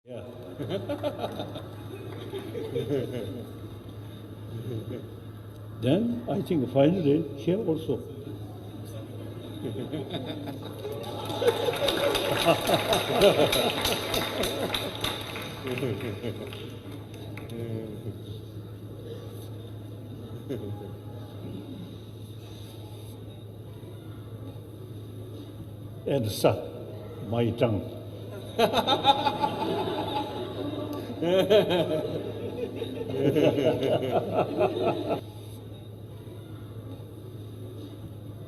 Yeah. Then I think finally here also. And suck my tongue.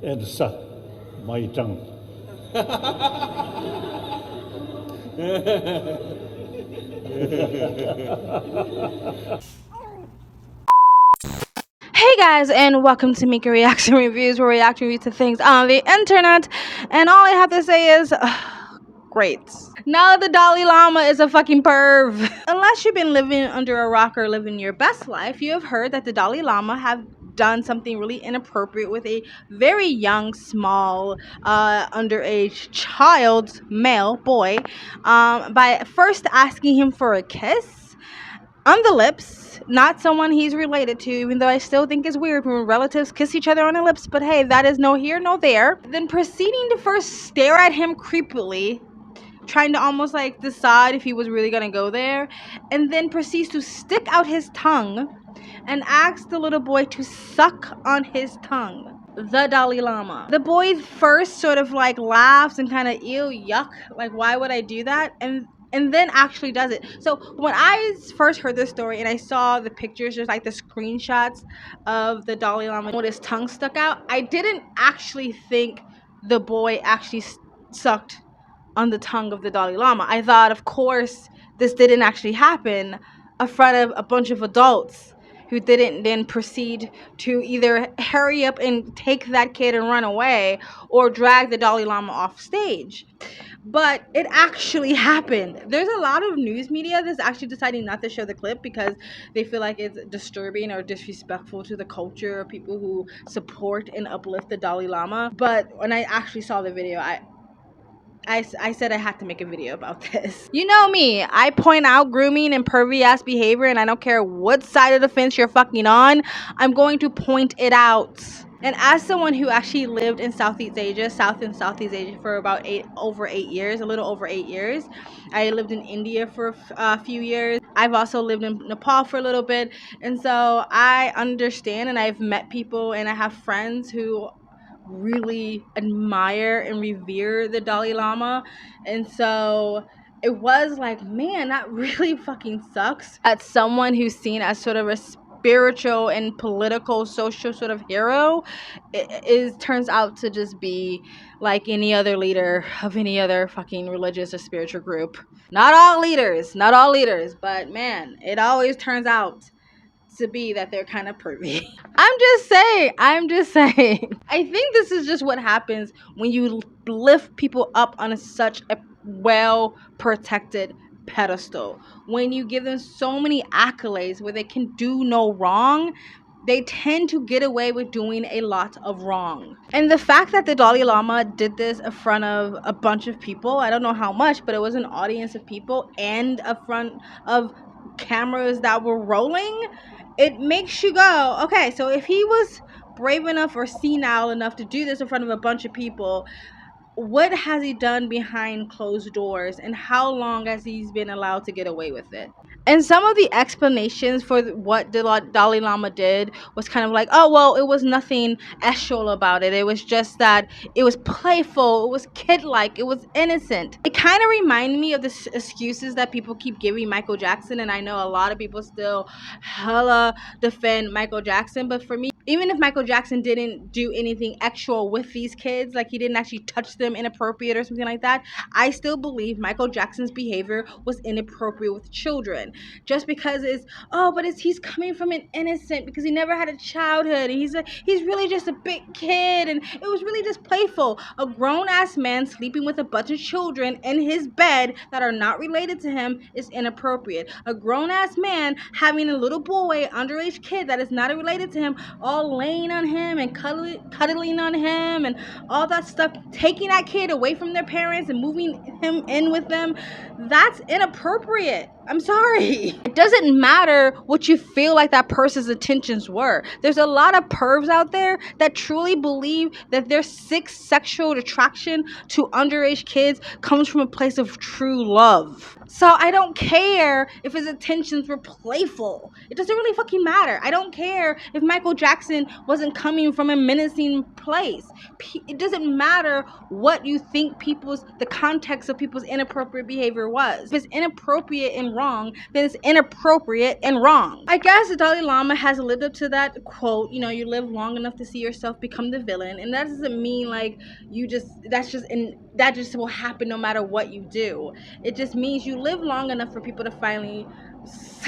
And suck my tongue. Hey guys, and welcome to Mika Reaction Reviews, where we react review to things on the internet. And all I have to say is, great. Now the Dalai Lama is a fucking perv. Unless you've been living under a rock or living your best life, you have heard that the Dalai Lama have done something really inappropriate with a very young, small, underage child, male boy, by first asking him for a kiss on the lips, not someone he's related to, even though I still think it's weird when relatives kiss each other on the lips, but hey, that is no here, no there. Then proceeding to first stare at him creepily, trying to almost like decide if he was really gonna go there, and then proceeds to stick out his tongue and asks the little boy to suck on his tongue. The Dalai Lama. The boy first sort of like laughs and kind of ew, yuck, like why would I do that? And then actually does it. So when I first heard this story and I saw the pictures, just like the screenshots of the Dalai Lama with his tongue stuck out, I didn't actually think the boy actually sucked on the tongue of the Dalai Lama. I thought, of course, this didn't actually happen in front of a bunch of adults who didn't then proceed to either hurry up and take that kid and run away or drag the Dalai Lama off stage. But it actually happened. There's a lot of news media that's actually deciding not to show the clip because they feel like it's disturbing or disrespectful to the culture of people who support and uplift the Dalai Lama. But when I actually saw the video, I said I had to make a video about this. You know me, I point out grooming and pervy ass behavior, and I don't care what side of the fence you're fucking on, I'm going to point it out. And as someone who actually lived in Southeast Asia, South and Southeast Asia for about over 8 years, a little over 8 years. I lived in India for a few years. I've also lived in Nepal for a little bit. And so I understand, and I've met people and I have friends who really admire and revere the Dalai Lama. And so it was like, man, that really fucking sucks. As someone who's seen as sort of a spiritual and political social sort of hero, it turns out to just be like any other leader of any other fucking religious or spiritual group. Not all leaders, but man, it always turns out to be that they're kind of pervy. I'm just saying. I think this is just what happens when you lift people up on such a well protected pedestal. When you give them so many accolades where they can do no wrong, they tend to get away with doing a lot of wrong. And the fact that the Dalai Lama did this in front of a bunch of people, I don't know how much, but it was an audience of people and in front of cameras that were rolling, it makes you go, okay, so if he was brave enough or senile enough to do this in front of a bunch of people, what has he done behind closed doors, and how long has he been allowed to get away with it? And some of the explanations for what the Dalai Lama did was kind of like, oh, well, it was nothing special about it. It was just that it was playful, it was kid-like, it was innocent. It kind of reminded me of the excuses that people keep giving Michael Jackson, and I know a lot of people still hella defend Michael Jackson, but for me, even if Michael Jackson didn't do anything actual with these kids, like he didn't actually touch them inappropriate or something like that, I still believe Michael Jackson's behavior was inappropriate with children. Just because he's coming from an innocent, because he never had a childhood, and he's really just a big kid, and it was really just playful. A grown-ass man sleeping with a bunch of children in his bed that are not related to him is inappropriate. A grown-ass man having a little boy, underage kid that is not related to him, all laying on him and cuddling on him and all that stuff, taking that kid away from their parents and moving him in with them, that's inappropriate. I'm sorry. It doesn't matter what you feel like that person's intentions were. There's a lot of pervs out there that truly believe that their sick sexual attraction to underage kids comes from a place of true love. So I don't care if his intentions were playful. It doesn't really fucking matter. I don't care if Michael Jackson wasn't coming from a menacing place. It doesn't matter what you think the context of people's inappropriate behavior was. If it's inappropriate and wrong, then it's inappropriate and wrong. I guess the Dalai Lama has lived up to that quote, you live long enough to see yourself become the villain. And that doesn't mean like that just will happen no matter what you do. It just means you live long enough for people to finally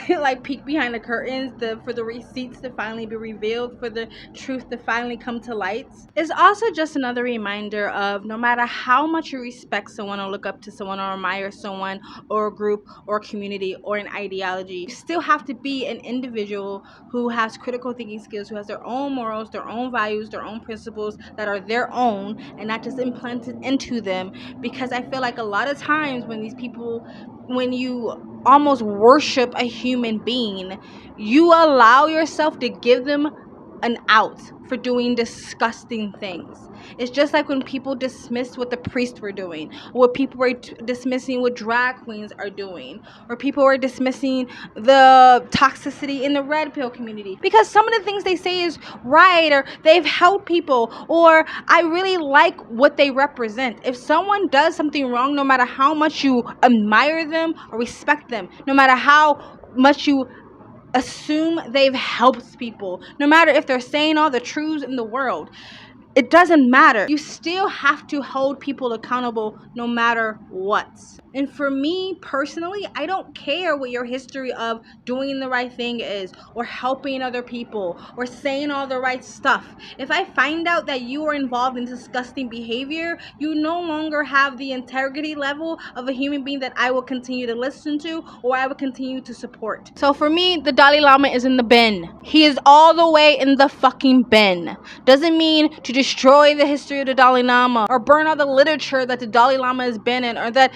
like peek behind the curtains, for the receipts to finally be revealed, for the truth to finally come to light. It's also just another reminder of no matter how much you respect someone or look up to someone or admire someone or a group or a community or an ideology, you still have to be an individual who has critical thinking skills, who has their own morals, their own values, their own principles that are their own and not just implanted into them. Because I feel like a lot of times when you almost worship a human being, you allow yourself to give them an out for doing disgusting things. It's just like when people dismissed what the priests were doing, or what people were dismissing what drag queens are doing, or people were dismissing the toxicity in the red pill community because some of the things they say is right, or they've helped people, or I really like what they represent. If someone does something wrong, no matter how much you admire them or respect them, no matter how much you assume they've helped people, no matter if they're saying all the truths in the world, it doesn't matter. You still have to hold people accountable no matter what. And for me personally, I don't care what your history of doing the right thing is, or helping other people, or saying all the right stuff. If I find out that you are involved in disgusting behavior, you no longer have the integrity level of a human being that I will continue to listen to or I will continue to support. So for me, the Dalai Lama is in the bin. He is all the way in the fucking bin. Doesn't mean to destroy the history of the Dalai Lama or burn all the literature that the Dalai Lama has been in, or that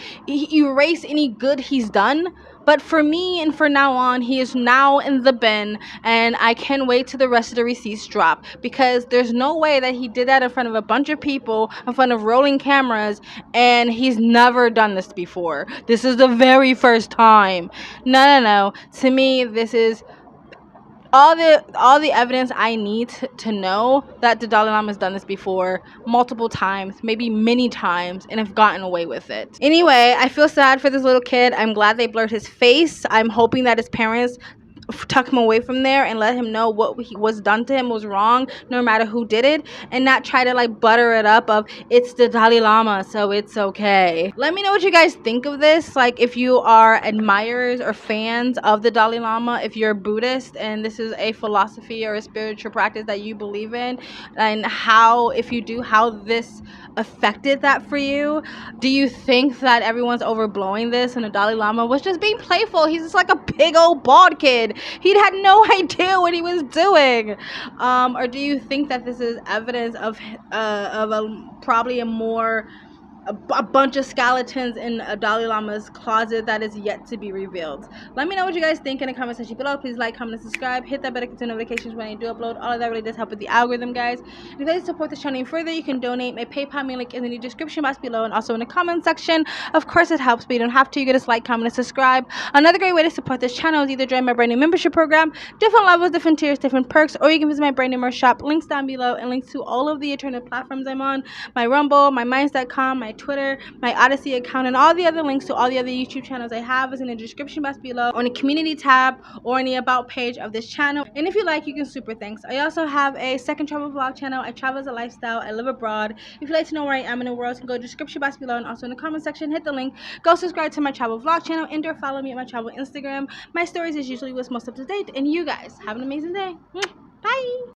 erase any good he's done. But for me and for now on, he is now in the bin, and I can't wait till the rest of the receipts drop, because there's no way that he did that in front of a bunch of people, in front of rolling cameras, and he's never done this before. This is the very first time. No. To me, this is all the evidence I need to know that the Dalai Lama has done this before multiple times, maybe many times, and have gotten away with it. Anyway, I feel sad for this little kid. I'm glad they blurred his face. I'm hoping that his parents tuck him away from there and let him know what was done to him was wrong, no matter who did it, and not try to like butter it up of it's the Dalai Lama, so it's okay. Let me know what you guys think of this. Like, if you are admirers or fans of the Dalai Lama, if you're a Buddhist and this is a philosophy or a spiritual practice that you believe in, and how, if you do, how this affected that for you. Do you think that everyone's overblowing this and the Dalai Lama was just being playful? He's just like a big old bald kid. He had no idea what he was doing. Or do you think that this is evidence of probably a bunch of skeletons in a Dalai Lama's closet that is yet to be revealed? Let me know what you guys think in the comment section below. Please like, comment, and subscribe. Hit that bell to get notifications when I do upload. All of that really does help with the algorithm, guys. If you'd like to support this channel further, you can donate. My PayPal link is in the description box below and also in the comment section. Of course, it helps, but you don't have to. You can just like, comment, and subscribe. Another great way to support this channel is either join my brand new membership program, different levels, different tiers, different perks, or you can visit my brand new merch shop. Links down below, and links to all of the alternative platforms I'm on: my Rumble, my Minds.com, my Twitter, my Odyssey account, and all the other links to all the other YouTube channels I have is in the description box below, on the community tab, or in the about page of this channel. And if you like, you can super thanks. I also have a second travel vlog channel. I travel as a lifestyle. I live abroad. If you'd like to know where I am in the world, you can go to the description box below and also in the comment section. Hit the link. Go subscribe to my travel vlog channel and or follow me at my travel Instagram. My stories is usually what's most up to date. And you guys have an amazing day. Bye.